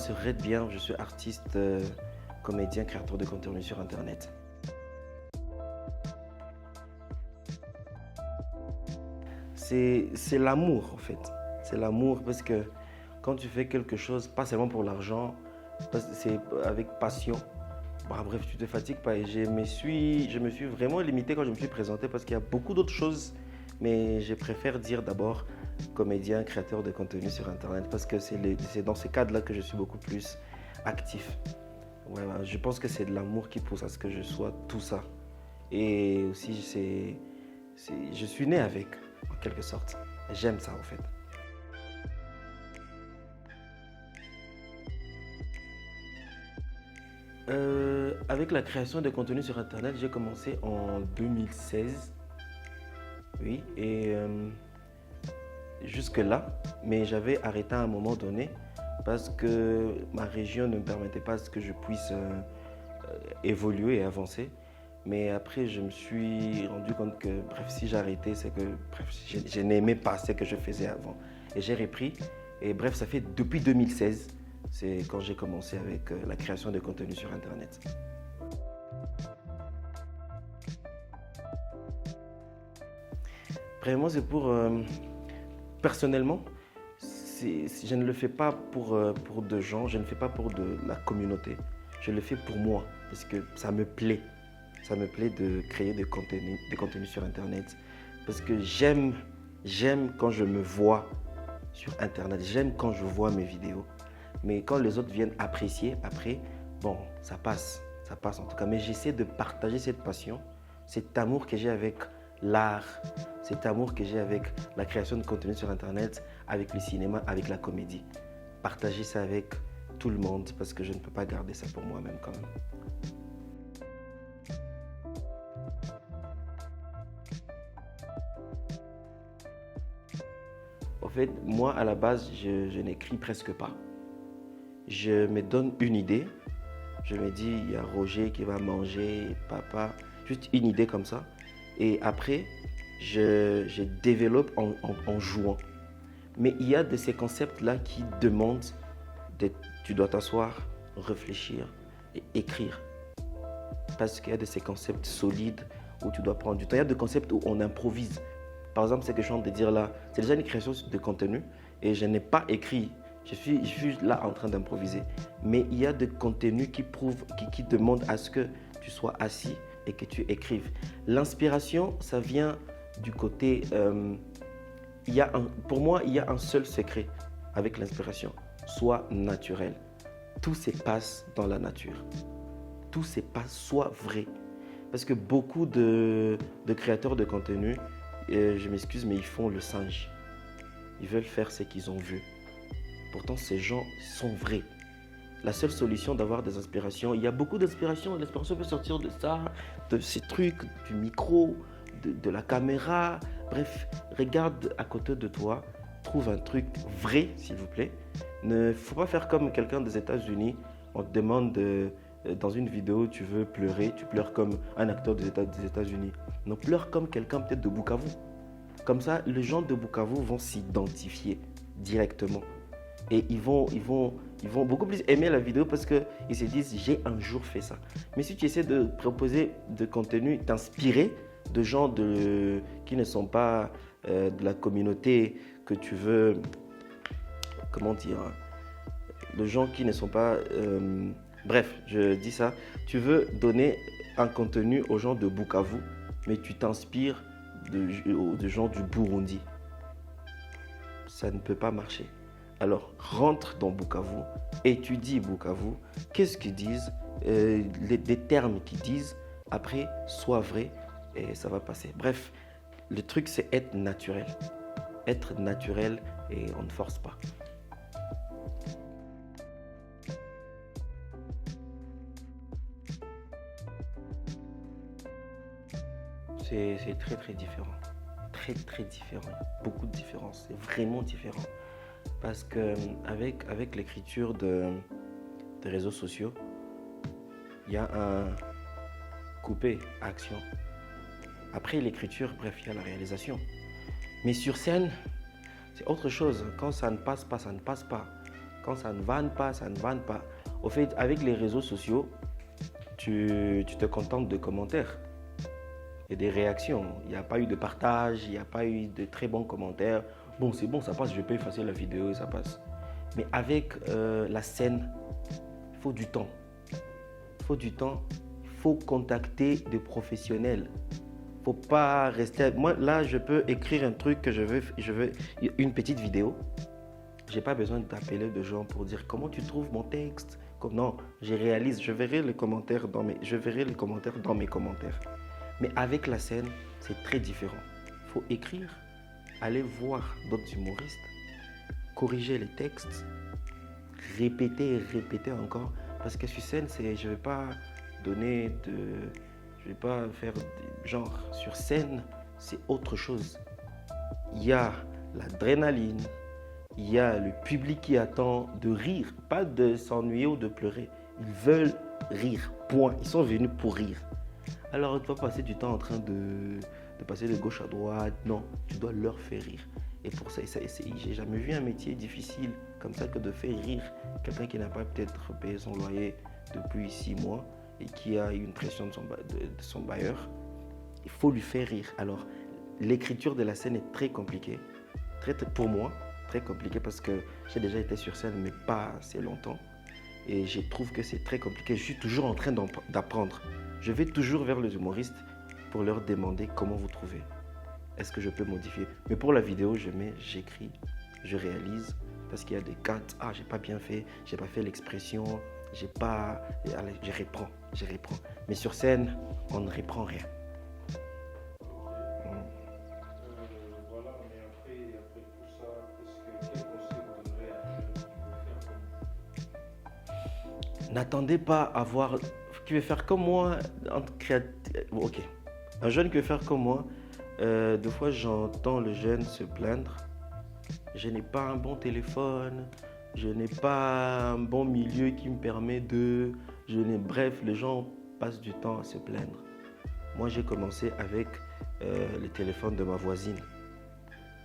c'est Red Bien, je suis artiste, comédien, créateur de contenu sur Internet. C'est l'amour en fait. C'est l'amour parce que quand tu fais quelque chose, pas seulement pour l'argent, c'est avec passion. Bah, bref, tu te fatigues pas. Et je me suis vraiment limité quand je me suis présenté parce qu'il y a beaucoup d'autres choses. Mais je préfère dire d'abord comédien, créateur de contenu sur Internet parce que c'est dans ces cadres-là que je suis beaucoup plus actif. Voilà, je pense que c'est de l'amour qui pousse à ce que je sois tout ça. Et aussi, je suis né avec, en quelque sorte. J'aime ça, en fait. Avec la création de contenu sur Internet, j'ai commencé en 2016. Oui, et jusque-là, mais j'avais arrêté à un moment donné parce que ma région ne me permettait pas que je puisse évoluer et avancer. Mais après, je me suis rendu compte que, bref, si j'arrêtais, c'est que, bref, je n'aimais pas ce que je faisais avant. Et j'ai repris. Et bref, ça fait depuis 2016, c'est quand j'ai commencé avec la création de contenu sur Internet. Vraiment, c'est pour... personnellement, je ne le fais pas pour de gens, je ne le fais pas pour de la communauté. Je le fais pour moi, parce que ça me plaît. Ça me plaît de créer des contenus sur Internet. Parce que j'aime quand je me vois sur Internet. J'aime quand je vois mes vidéos. Mais quand les autres viennent apprécier après, bon, ça passe en tout cas. Mais j'essaie de partager cette passion, cet amour que j'ai avec l'art, cet amour que j'ai avec la création de contenu sur Internet, avec le cinéma, avec la comédie. Partager ça avec tout le monde parce que je ne peux pas garder ça pour moi-même quand même. En fait, moi, à la base, je n'écris presque pas. Je me donne une idée. Je me dis, il y a Roger qui va manger, papa. Juste une idée comme ça. Et après, je développe en jouant. Mais il y a de ces concepts-là qui demandent, tu dois t'asseoir, réfléchir et écrire. Parce qu'il y a de ces concepts solides où tu dois prendre du temps. Il y a des concepts où on improvise. Par exemple, ce que je suis en train de dire là, c'est déjà une création de contenu et je n'ai pas écrit. Je suis là en train d'improviser. Mais il y a des contenus qui demandent à ce que tu sois assis et que tu écrives. L'inspiration, ça vient du côté... pour moi, il y a un seul secret avec l'inspiration. Sois naturel. Tout se passe dans la nature. Tout se passe, sois vrai. Parce que beaucoup de créateurs de contenu, je m'excuse, mais ils font le singe. Ils veulent faire ce qu'ils ont vu. Pourtant, ces gens sont vrais. La seule solution d'avoir des inspirations, il y a beaucoup d'inspirations. L'inspiration peut sortir de ça, de ces trucs, du micro, de la caméra. Bref, regarde à côté de toi, trouve un truc vrai, s'il vous plaît. Ne faut pas faire comme quelqu'un des États-Unis. On te demande dans une vidéo, tu veux pleurer, tu pleures comme un acteur des États-Unis. Non, pleure comme quelqu'un peut-être de Bukavu. Comme ça, les gens de Bukavu vont s'identifier directement. Et ils vont beaucoup plus aimer la vidéo parce qu'ils se disent, j'ai un jour fait ça. Mais si tu essaies de proposer de contenu, t'inspirer de gens qui ne sont pas de la communauté que tu veux, comment dire, de gens qui ne sont pas... bref, je dis ça. Tu veux donner un contenu aux gens de Bukavu, mais tu t'inspires de gens du Burundi. Ça ne peut pas marcher. Alors, rentre dans Bukavu, étudie Bukavu, qu'est-ce qu'ils disent, les termes qu'ils disent, après, sois vrai et ça va passer. Bref, le truc, c'est être naturel. Être naturel et on ne force pas. C'est très très différent. Très très différent. Beaucoup de différences. C'est vraiment différent. Parce qu'avec l'écriture des réseaux sociaux, il y a un coupé action. Après l'écriture, bref, il y a la réalisation. Mais sur scène, c'est autre chose. Quand ça ne passe pas, ça ne passe pas. Quand ça ne vanne pas, ça ne vanne pas. Au fait, avec les réseaux sociaux, tu te contentes de commentaires et des réactions. Il n'y a pas eu de partage, il n'y a pas eu de très bons commentaires. Bon, c'est bon, ça passe, je peux effacer la vidéo et ça passe. Mais avec la scène, il faut du temps. Il faut du temps. Il faut contacter des professionnels. Il ne faut pas rester... Moi, là, je peux écrire un truc que je veux une petite vidéo. Je n'ai pas besoin d'appeler de gens pour dire comment tu trouves mon texte. Non, je réalise, je verrai les commentaires dans mes commentaires. Mais avec la scène, c'est très différent. Il faut écrire, aller voir d'autres humoristes, corriger les textes, répéter et répéter encore. Parce que sur scène, je ne vais pas faire genre sur scène, c'est autre chose. Il y a l'adrénaline, il y a le public qui attend de rire, pas de s'ennuyer ou de pleurer. Ils veulent rire, point. Ils sont venus pour rire. Alors, tu vas passer du temps en train de passer de gauche à droite. Non, tu dois leur faire rire. Et pour ça, j'ai jamais vu un métier difficile comme ça que de faire rire quelqu'un qui n'a pas peut-être payé son loyer depuis 6 mois et qui a une pression de son bailleur. Il faut lui faire rire. Alors, l'écriture de la scène est très compliquée. Pour moi, très compliqué parce que j'ai déjà été sur scène mais pas assez longtemps et je trouve que c'est très compliqué. Je suis toujours en train d'apprendre. Je vais toujours vers les humoristes pour leur demander comment vous trouvez. Est-ce que je peux modifier? Mais pour la vidéo, j'écris, je réalise parce qu'il y a des cas, j'ai pas bien fait, j'ai pas fait l'expression, je reprends. Mais sur scène, on ne reprend rien. N'attendez pas à voir qui veut faire comme moi. Ok. Un jeune qui veut faire comme moi, des fois j'entends le jeune se plaindre. Je n'ai pas un bon téléphone, je n'ai pas un bon milieu qui me permet Bref, les gens passent du temps à se plaindre. Moi, j'ai commencé avec le téléphone de ma voisine.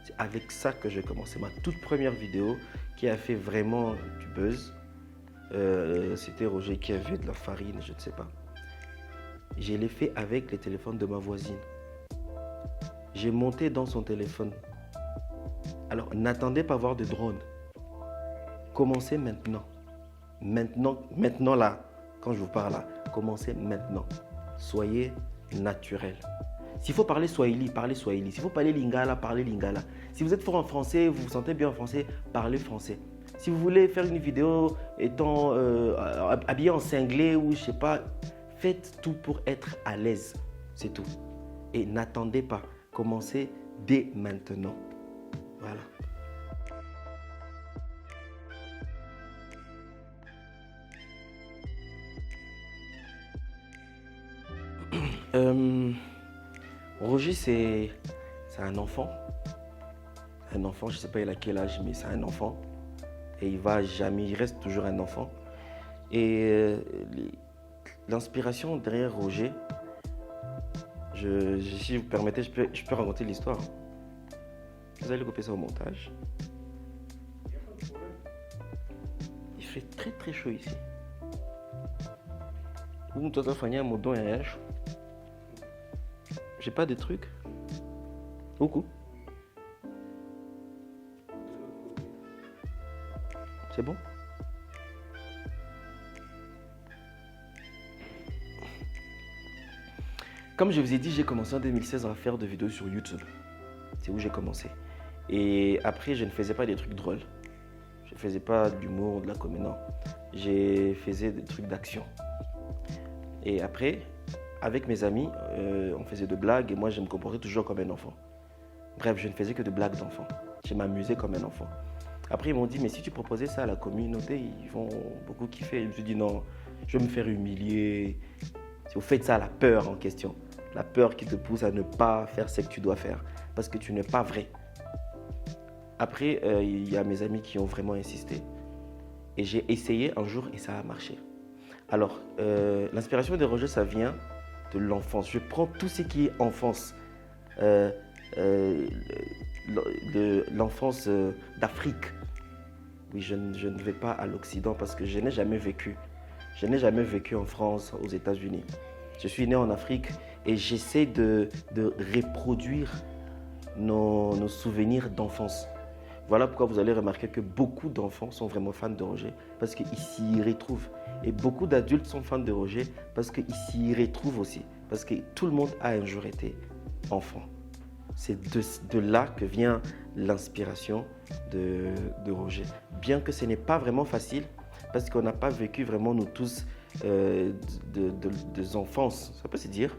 C'est avec ça que j'ai commencé. Ma toute première vidéo qui a fait vraiment du buzz. C'était Roger qui avait de la farine, je ne sais pas. Je l'ai fait avec le téléphone de ma voisine. J'ai monté dans son téléphone. Alors, n'attendez pas voir de drone. Commencez maintenant. Maintenant là, quand je vous parle là, commencez maintenant. Soyez naturel. S'il faut parler Swahili, parlez Swahili. S'il faut parler Lingala, parlez Lingala. Si vous êtes fort en français, vous vous sentez bien en français, parlez français. Si vous voulez faire une vidéo étant habillé en cinglé ou je sais pas, faites tout pour être à l'aise. C'est tout. Et n'attendez pas. Commencez dès maintenant. Voilà. Roger, c'est un enfant. Un enfant, je ne sais pas il a quel âge, mais c'est un enfant. Et il reste toujours un enfant. Et l'inspiration derrière Roger, si vous permettez, je peux raconter l'histoire. Vous allez couper ça au montage. Il fait très très chaud ici. Vous toi, mon don et j'ai pas de trucs. Beaucoup. C'est bon? Comme je vous ai dit, j'ai commencé en 2016 à faire des vidéos sur YouTube. C'est où j'ai commencé. Et après, je ne faisais pas des trucs drôles. Je ne faisais pas de l'humour, de la comédie, non. Je faisais des trucs d'action. Et après, avec mes amis, on faisait de blagues et moi, je me comportais toujours comme un enfant. Bref, je ne faisais que de blagues d'enfant. Je m'amusais comme un enfant. Après, ils m'ont dit, mais si tu proposais ça à la communauté, ils vont beaucoup kiffer. Je me suis dit, non, je vais me faire humilier. Si vous faites ça, la peur en question. La peur qui te pousse à ne pas faire ce que tu dois faire. Parce que tu n'es pas vrai. Après, il y a mes amis qui ont vraiment insisté. Et j'ai essayé un jour et ça a marché. Alors, l'inspiration de Roger, ça vient de l'enfance. Je prends tout ce qui est enfance. L'enfance d'Afrique. Oui, je ne vais pas à l'Occident parce que je n'ai jamais vécu. Je n'ai jamais vécu en France, aux États-Unis. Je suis né en Afrique et j'essaie de reproduire nos souvenirs d'enfance. Voilà pourquoi vous allez remarquer que beaucoup d'enfants sont vraiment fans de Roger parce qu'ils s'y retrouvent. Et beaucoup d'adultes sont fans de Roger parce qu'ils s'y retrouvent aussi. Parce que tout le monde a un jour été enfant. C'est de là que vient l'inspiration de Roger. Bien que ce n'est pas vraiment facile parce qu'on n'a pas vécu vraiment nous tous de enfance, ça peut se dire.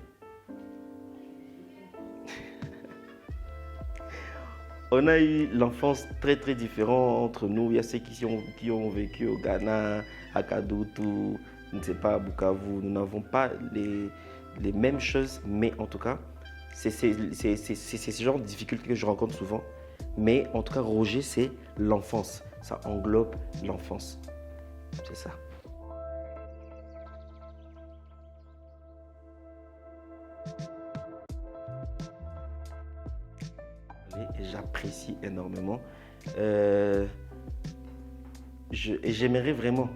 On a eu l'enfance très très différente entre nous. Il y a ceux qui ont vécu au Ghana, à Kadutu, je ne sais pas, à Bukavu. Nous n'avons pas les mêmes choses, mais en tout cas, c'est ce genre de difficultés que je rencontre souvent. Mais en tout cas, Roger, c'est l'enfance. Ça englobe l'enfance. C'est ça. Et j'apprécie énormément. Et j'aimerais vraiment,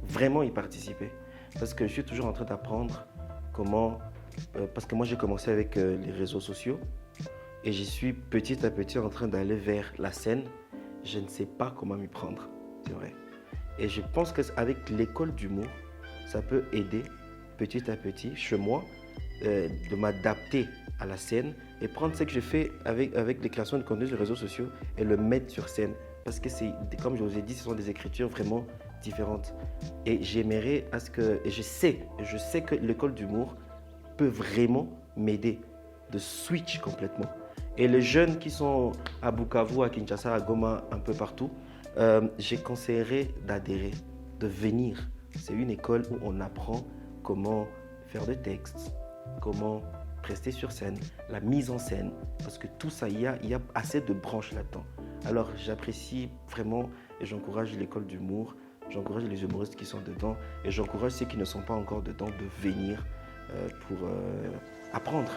vraiment y participer. Parce que je suis toujours en train d'apprendre comment... parce que moi, j'ai commencé avec les réseaux sociaux. Et je suis petit à petit en train d'aller vers la scène. Je ne sais pas comment m'y prendre, c'est vrai. Et je pense qu'avec l'école d'humour, ça peut aider petit à petit, chez moi, de m'adapter à la scène et prendre ce que je fais avec les créations de contenu sur les réseaux sociaux et le mettre sur scène. Parce que c'est, comme je vous ai dit, ce sont des écritures vraiment différentes. Et j'aimerais à ce que, et je sais que l'école d'humour peut vraiment m'aider de switch complètement. Et les jeunes qui sont à Bukavu, à Kinshasa, à Goma, un peu partout, je conseillerais d'adhérer, de venir. C'est une école où on apprend comment faire des textes, comment rester sur scène, la mise en scène, parce que tout ça, il y a assez de branches là-dedans. Alors j'apprécie vraiment et j'encourage l'école d'humour, j'encourage les humoristes qui sont dedans et j'encourage ceux qui ne sont pas encore dedans de venir pour apprendre.